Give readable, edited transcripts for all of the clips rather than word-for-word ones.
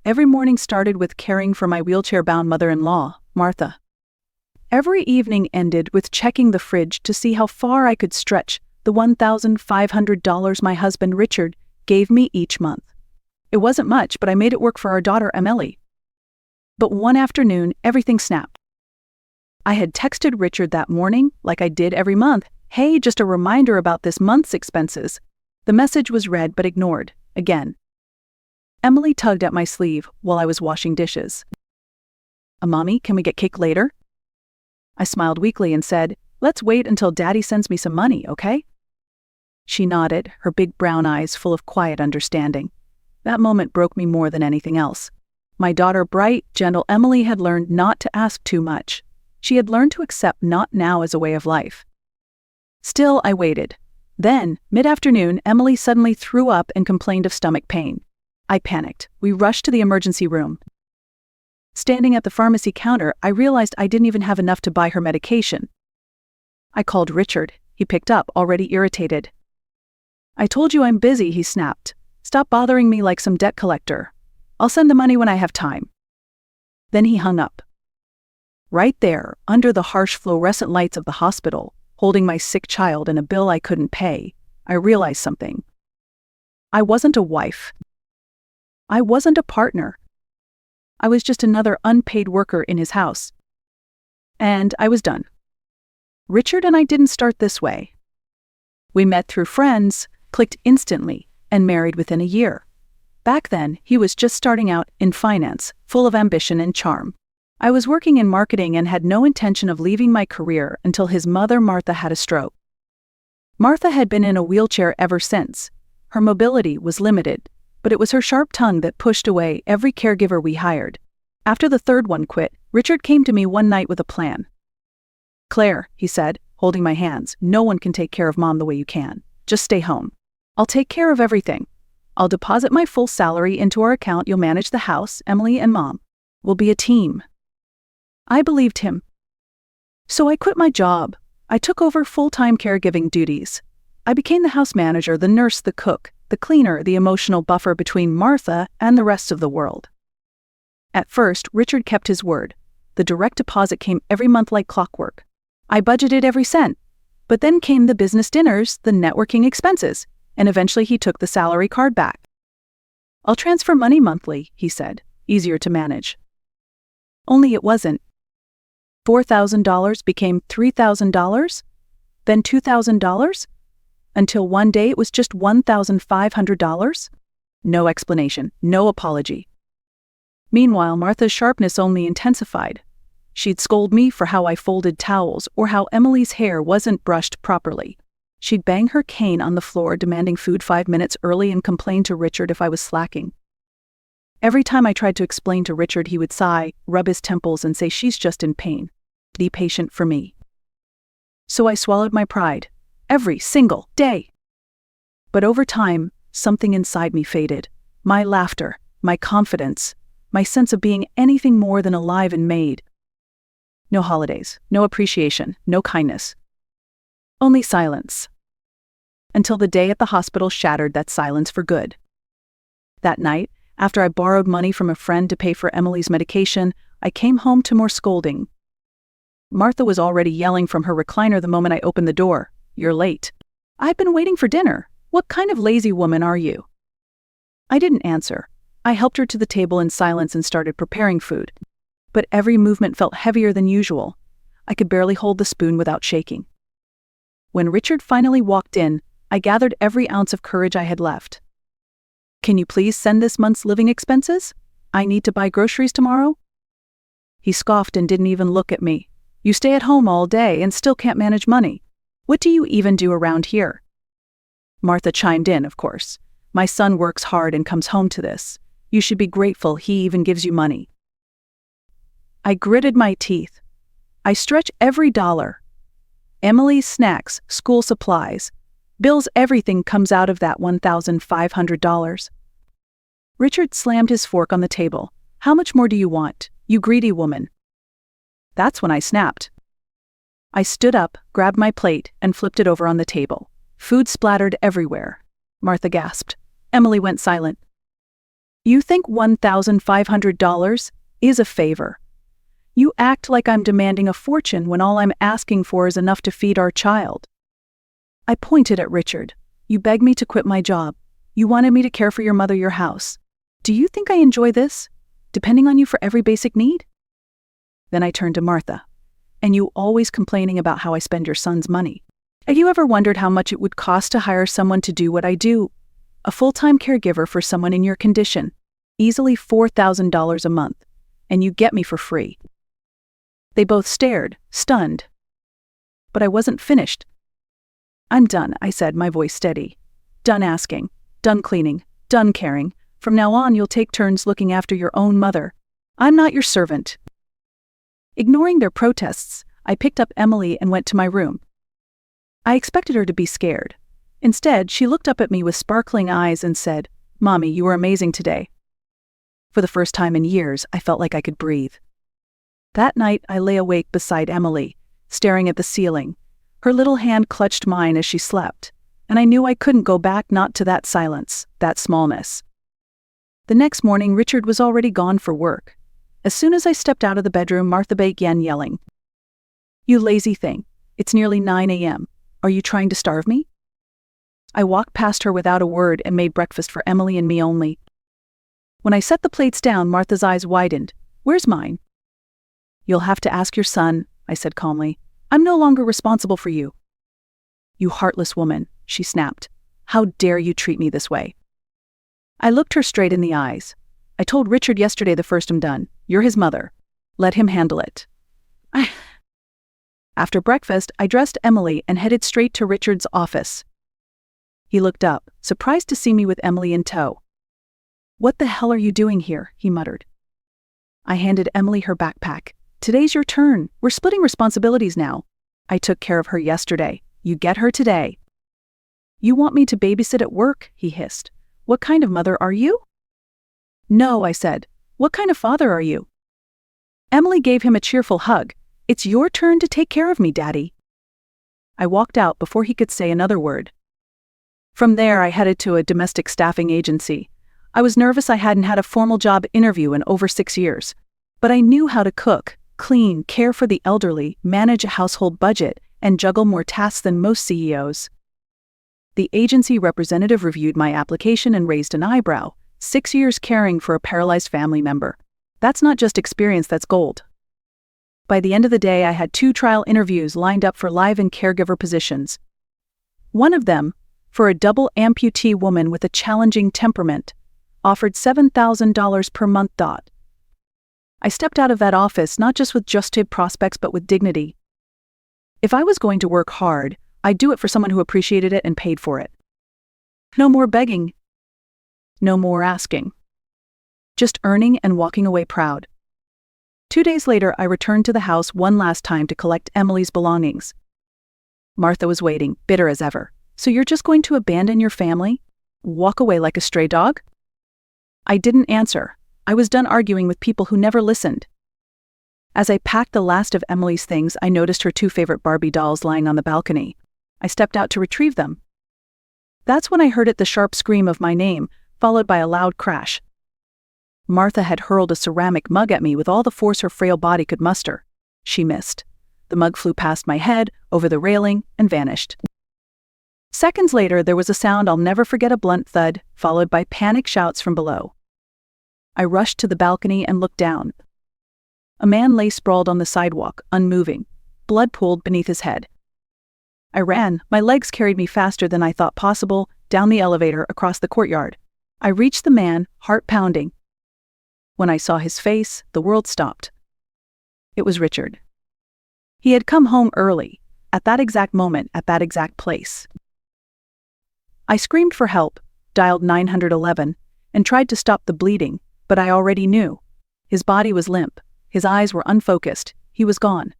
Every morning started with caring for my wheelchair-bound mother-in-law, Martha. Every evening ended with checking the fridge to see how far I could stretch the $1,500 my husband Richard gave me each month. It wasn't much, but I made it work for our daughter Emily. But one afternoon, everything snapped. I had texted Richard that morning, like I did every month, "Hey, just a reminder about this month's expenses." The message was read but ignored, again. Emily tugged at my sleeve while I was washing dishes. "Mommy, can we get cake later?" I smiled weakly and said, "Let's wait until Daddy sends me some money, okay?" She nodded, her big brown eyes full of quiet understanding. That moment broke me more than anything else. My daughter, bright, gentle Emily, had learned not to ask too much. She had learned to accept not now as a way of life. Still, I waited. Then, mid-afternoon, Emily suddenly threw up and complained of stomach pain. I panicked. We rushed to the emergency room. Standing at the pharmacy counter, I realized I didn't even have enough to buy her medication. I called Richard. He picked up, already irritated. "I told you I'm busy," he snapped. "Stop bothering me like some debt collector. I'll send the money when I have time." Then he hung up. Right there, under the harsh fluorescent lights of the hospital, holding my sick child and a bill I couldn't pay, I realized something. I wasn't a wife. I wasn't a partner. I was just another unpaid worker in his house. And I was done. Richard and I didn't start this way. We met through friends, clicked instantly, and married within a year. Back then, he was just starting out in finance, full of ambition and charm. I was working in marketing and had no intention of leaving my career until his mother, Martha, had a stroke. Martha had been in a wheelchair ever since. Her mobility was limited, but it was her sharp tongue that pushed away every caregiver we hired. After the third one quit, Richard came to me one night with a plan. "Claire," he said, holding my hands, "no one can take care of Mom the way you can. Just stay home. I'll take care of everything. I'll deposit my full salary into our account. You'll manage the house, Emily and Mom. We'll be a team." I believed him. So I quit my job. I took over full-time caregiving duties. I became the house manager, the nurse, the cook, the cleaner, the emotional buffer between Martha and the rest of the world. At first, Richard kept his word. The direct deposit came every month like clockwork. I budgeted every cent. But then came the business dinners, the networking expenses, and eventually he took the salary card back. "I'll transfer money monthly," he said, "easier to manage." Only it wasn't. $4,000 became $3,000, then $2,000, until one day it was just $1,500. No explanation, no apology. Meanwhile, Martha's sharpness only intensified. She'd scold me for how I folded towels or how Emily's hair wasn't brushed properly. She'd bang her cane on the floor demanding food 5 minutes early and complain to Richard if I was slacking. Every time I tried to explain to Richard, he would sigh, rub his temples, and say, "She's just in pain. Be patient for me." So I swallowed my pride, every single day. But over time, something inside me faded. My laughter, my confidence, my sense of being anything more than alive and made. No holidays, no appreciation, no kindness. Only silence. Until the day at the hospital shattered that silence for good. That night, after I borrowed money from a friend to pay for Emily's medication, I came home to more scolding. Martha was already yelling from her recliner the moment I opened the door, "You're late." "I've been waiting for dinner. What kind of lazy woman are you?" I didn't answer. I helped her to the table in silence and started preparing food. But every movement felt heavier than usual. I could barely hold the spoon without shaking. When Richard finally walked in, I gathered every ounce of courage I had left. "Can you please send this month's living expenses? I need to buy groceries tomorrow." He scoffed and didn't even look at me. "You stay at home all day and still can't manage money. What do you even do around here?" Martha chimed in, of course. "My son works hard and comes home to this. You should be grateful he even gives you money." I gritted my teeth. I stretch every dollar. Emily's snacks, school supplies, bills, everything comes out of that $1,500. Richard slammed his fork on the table. "How much more do you want, you greedy woman?" That's when I snapped. I stood up, grabbed my plate, and flipped it over on the table. Food splattered everywhere. Martha gasped. Emily went silent. You think $1,500 is a favor. You act like I'm demanding a fortune when all I'm asking for is enough to feed our child. I pointed at Richard. You begged me to quit my job. You wanted me to care for your mother, your house. Do you think I enjoy this? Depending on you for every basic need? Then I turned to Martha. And you always complaining about how I spend your son's money. Have you ever wondered how much it would cost to hire someone to do what I do? A full-time caregiver for someone in your condition. Easily $4,000 a month. And you get me for free. They both stared, stunned. But I wasn't finished. I'm done, I said, my voice steady. Done asking. Done cleaning. Done caring. From now on, you'll take turns looking after your own mother. I'm not your servant. Ignoring their protests, I picked up Emily and went to my room. I expected her to be scared. Instead, she looked up at me with sparkling eyes and said, "Mommy, you were amazing today." For the first time in years, I felt like I could breathe. That night, I lay awake beside Emily, staring at the ceiling. Her little hand clutched mine as she slept, and I knew I couldn't go back, not to that silence, that smallness. The next morning, Richard was already gone for work. As soon as I stepped out of the bedroom, Martha began yelling. "You lazy thing. It's nearly 9 a.m. Are you trying to starve me?" I walked past her without a word and made breakfast for Emily and me only. When I set the plates down, Martha's eyes widened. "Where's mine?" "You'll have to ask your son," I said calmly. "I'm no longer responsible for you." "You heartless woman," she snapped. "How dare you treat me this way?" I looked her straight in the eyes. "I told Richard yesterday the first I'm done. You're his mother. Let him handle it." After breakfast, I dressed Emily and headed straight to Richard's office. He looked up, surprised to see me with Emily in tow. "What the hell are you doing here?" he muttered. I handed Emily her backpack. "Today's your turn. We're splitting responsibilities now. I took care of her yesterday. You get her today." "You want me to babysit at work?" he hissed. "What kind of mother are you?" "No," I said. "What kind of father are you?" Emily gave him a cheerful hug. "It's your turn to take care of me, Daddy." I walked out before he could say another word. From there, I headed to a domestic staffing agency. I was nervous. I hadn't had a formal job interview in over 6 years. But I knew how to cook, clean, care for the elderly, manage a household budget, and juggle more tasks than most CEOs. The agency representative reviewed my application and raised an eyebrow. 6 years caring for a paralyzed family member. That's not just experience, that's gold. By the end of the day, I had 2 trial interviews lined up for live and caregiver positions. One of them, for a double amputee woman with a challenging temperament, offered $7,000 per month. I stepped out of that office not just with just prospects but with dignity. If I was going to work hard, I'd do it for someone who appreciated it and paid for it. No more begging. No more asking. Just earning and walking away proud. 2 days later, I returned to the house one last time to collect Emily's belongings. Martha was waiting, bitter as ever. "So you're just going to abandon your family? Walk away like a stray dog?" I didn't answer. I was done arguing with people who never listened. As I packed the last of Emily's things, I noticed her 2 favorite Barbie dolls lying on the balcony. I stepped out to retrieve them. That's when I heard the sharp scream of my name, followed by a loud crash. Martha had hurled a ceramic mug at me with all the force her frail body could muster. She missed. The mug flew past my head, over the railing, and vanished. Seconds later, there was a sound I'll never forget, a blunt thud, followed by panic shouts from below. I rushed to the balcony and looked down. A man lay sprawled on the sidewalk, unmoving, blood pooled beneath his head. I ran. My legs carried me faster than I thought possible, down the elevator, across the courtyard. I reached the man, heart pounding. When I saw his face, the world stopped. It was Richard. He had come home early, at that exact moment, at that exact place. I screamed for help, dialed 911, and tried to stop the bleeding, but I already knew. His body was limp, his eyes were unfocused, he was gone.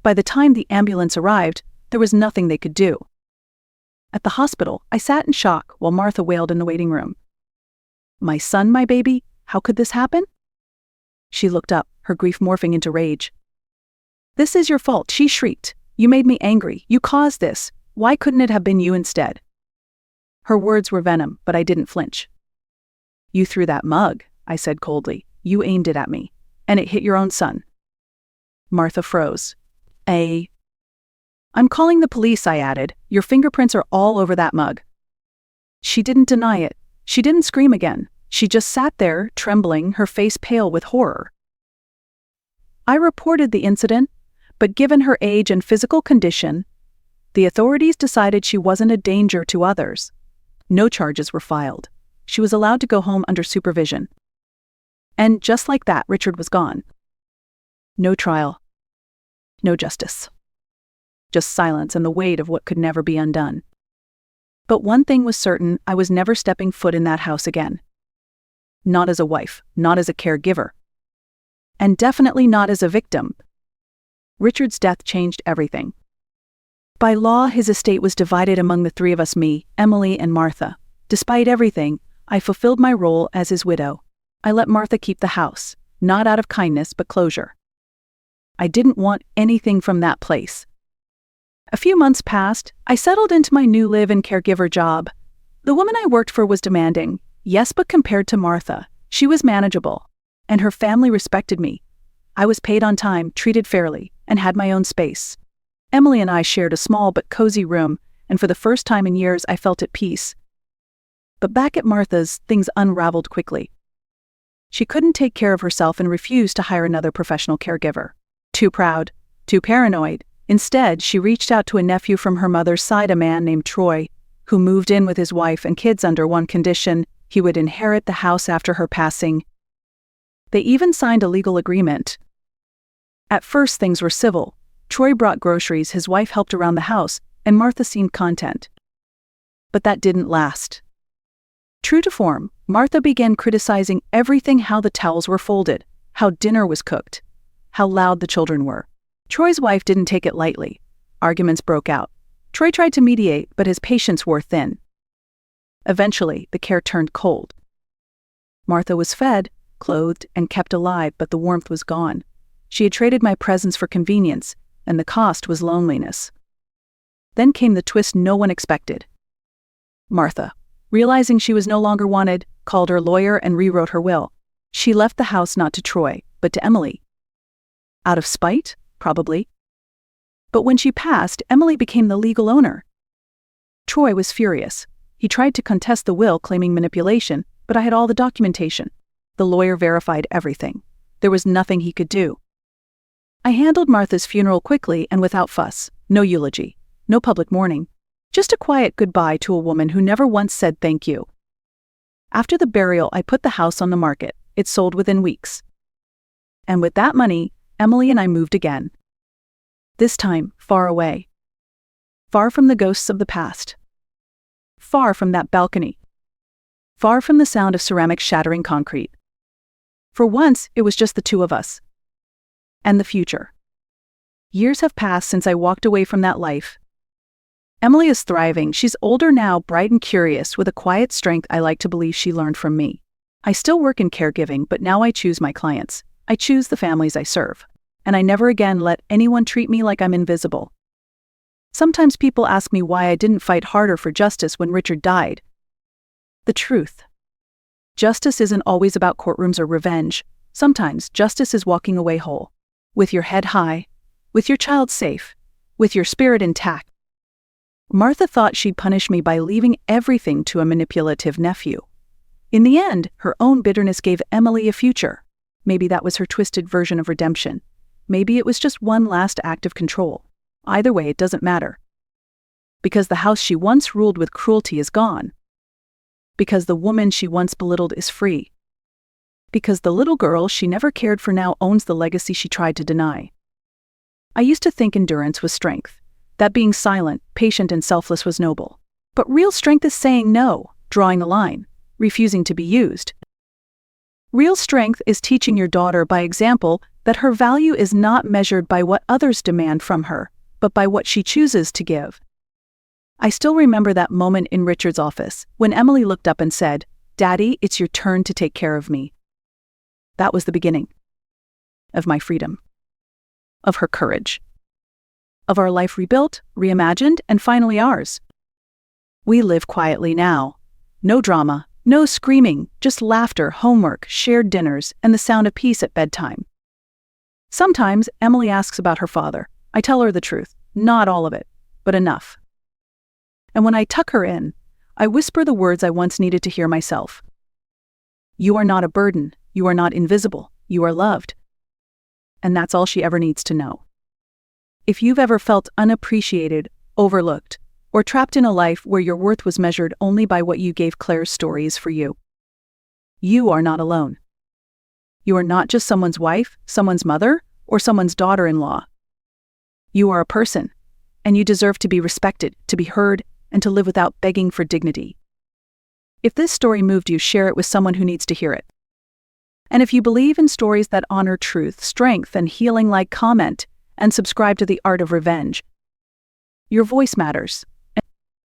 By the time the ambulance arrived, there was nothing they could do. At the hospital, I sat in shock while Martha wailed in the waiting room. "My son, my baby? How could this happen?" She looked up, her grief morphing into rage. "This is your fault," she shrieked. "You made me angry. You caused this. Why couldn't it have been you instead?" Her words were venom, but I didn't flinch. "You threw that mug," I said coldly. "You aimed it at me, and it hit your own son." Martha froze. "I'm calling the police," I added. "Your fingerprints are all over that mug." She didn't deny it. She didn't scream again. She just sat there, trembling, her face pale with horror. I reported the incident, but given her age and physical condition, the authorities decided she wasn't a danger to others. No charges were filed. She was allowed to go home under supervision. And just like that, Richard was gone. No trial. No justice. Just silence and the weight of what could never be undone. But one thing was certain, I was never stepping foot in that house again. Not as a wife, not as a caregiver. And definitely not as a victim. Richard's death changed everything. By law, his estate was divided among the three of us, me, Emily, and Martha. Despite everything, I fulfilled my role as his widow. I let Martha keep the house, not out of kindness but closure. I didn't want anything from that place. A few months passed. I settled into my new live-in caregiver job. The woman I worked for was demanding, yes, but compared to Martha, she was manageable, and her family respected me. I was paid on time, treated fairly, and had my own space. Emily and I shared a small but cozy room, and for the first time in years I felt at peace. But back at Martha's, things unraveled quickly. She couldn't take care of herself and refused to hire another professional caregiver. Too proud, too paranoid. Instead, she reached out to a nephew from her mother's side, a man named Troy, who moved in with his wife and kids under one condition: he would inherit the house after her passing. They even signed a legal agreement. At first, things were civil. Troy brought groceries, his wife helped around the house, and Martha seemed content. But that didn't last. True to form, Martha began criticizing everything: how the towels were folded, how dinner was cooked, how loud the children were. Troy's wife didn't take it lightly. Arguments broke out. Troy tried to mediate, but his patience wore thin. Eventually, the care turned cold. Martha was fed, clothed, and kept alive, but the warmth was gone. She had traded my presence for convenience, and the cost was loneliness. Then came the twist no one expected. Martha, realizing she was no longer wanted, called her lawyer and rewrote her will. She left the house not to Troy, but to Emily. Out of spite? Probably. But when she passed, Emily became the legal owner. Troy was furious. He tried to contest the will, claiming manipulation, but I had all the documentation. The lawyer verified everything. There was nothing he could do. I handled Martha's funeral quickly and without fuss. No eulogy, no public mourning. Just a quiet goodbye to a woman who never once said thank you. After the burial, I put the house on the market. It sold within weeks. And with that money, Emily and I moved again. This time, far away. Far from the ghosts of the past. Far from that balcony. Far from the sound of ceramics shattering concrete. For once, it was just the two of us. And the future. Years have passed since I walked away from that life. Emily is thriving. She's older now, bright and curious, with a quiet strength I like to believe she learned from me. I still work in caregiving, but now I choose my clients. I choose the families I serve. And I never again let anyone treat me like I'm invisible. Sometimes people ask me why I didn't fight harder for justice when Richard died. The truth. Justice isn't always about courtrooms or revenge. Sometimes justice is walking away whole. With your head high. With your child safe. With your spirit intact. Martha thought she'd punish me by leaving everything to a manipulative nephew. In the end, her own bitterness gave Emily a future. Maybe that was her twisted version of redemption. Maybe it was just one last act of control. Either way, it doesn't matter. Because the house she once ruled with cruelty is gone. Because the woman she once belittled is free. Because the little girl she never cared for now owns the legacy she tried to deny. I used to think endurance was strength, that being silent, patient, and selfless was noble. But real strength is saying no, drawing the line, refusing to be used. Real strength is teaching your daughter by example that her value is not measured by what others demand from her, but by what she chooses to give. I still remember that moment in Richard's office, when Emily looked up and said, "Daddy, it's your turn to take care of me." That was the beginning. Of my freedom. Of her courage. Of our life rebuilt, reimagined, and finally ours. We live quietly now. No drama, No screaming, just laughter, homework, shared dinners, and the sound of peace at bedtime. Sometimes Emily asks about her father. I tell her the truth, not all of it, but enough. And when I tuck her in, I whisper the words I once needed to hear myself. You are not a burden, you are not invisible, you are loved. And that's all she ever needs to know. If you've ever felt unappreciated, overlooked, or trapped in a life where your worth was measured only by what you gave, Claire's story is for you. You are not alone. You are not just someone's wife, someone's mother, or someone's daughter-in-law. You are a person, and you deserve to be respected, to be heard, and to live without begging for dignity. If this story moved you, share it with someone who needs to hear it. And if you believe in stories that honor truth, strength, and healing, comment and subscribe to The Art of Revenge. Your voice matters.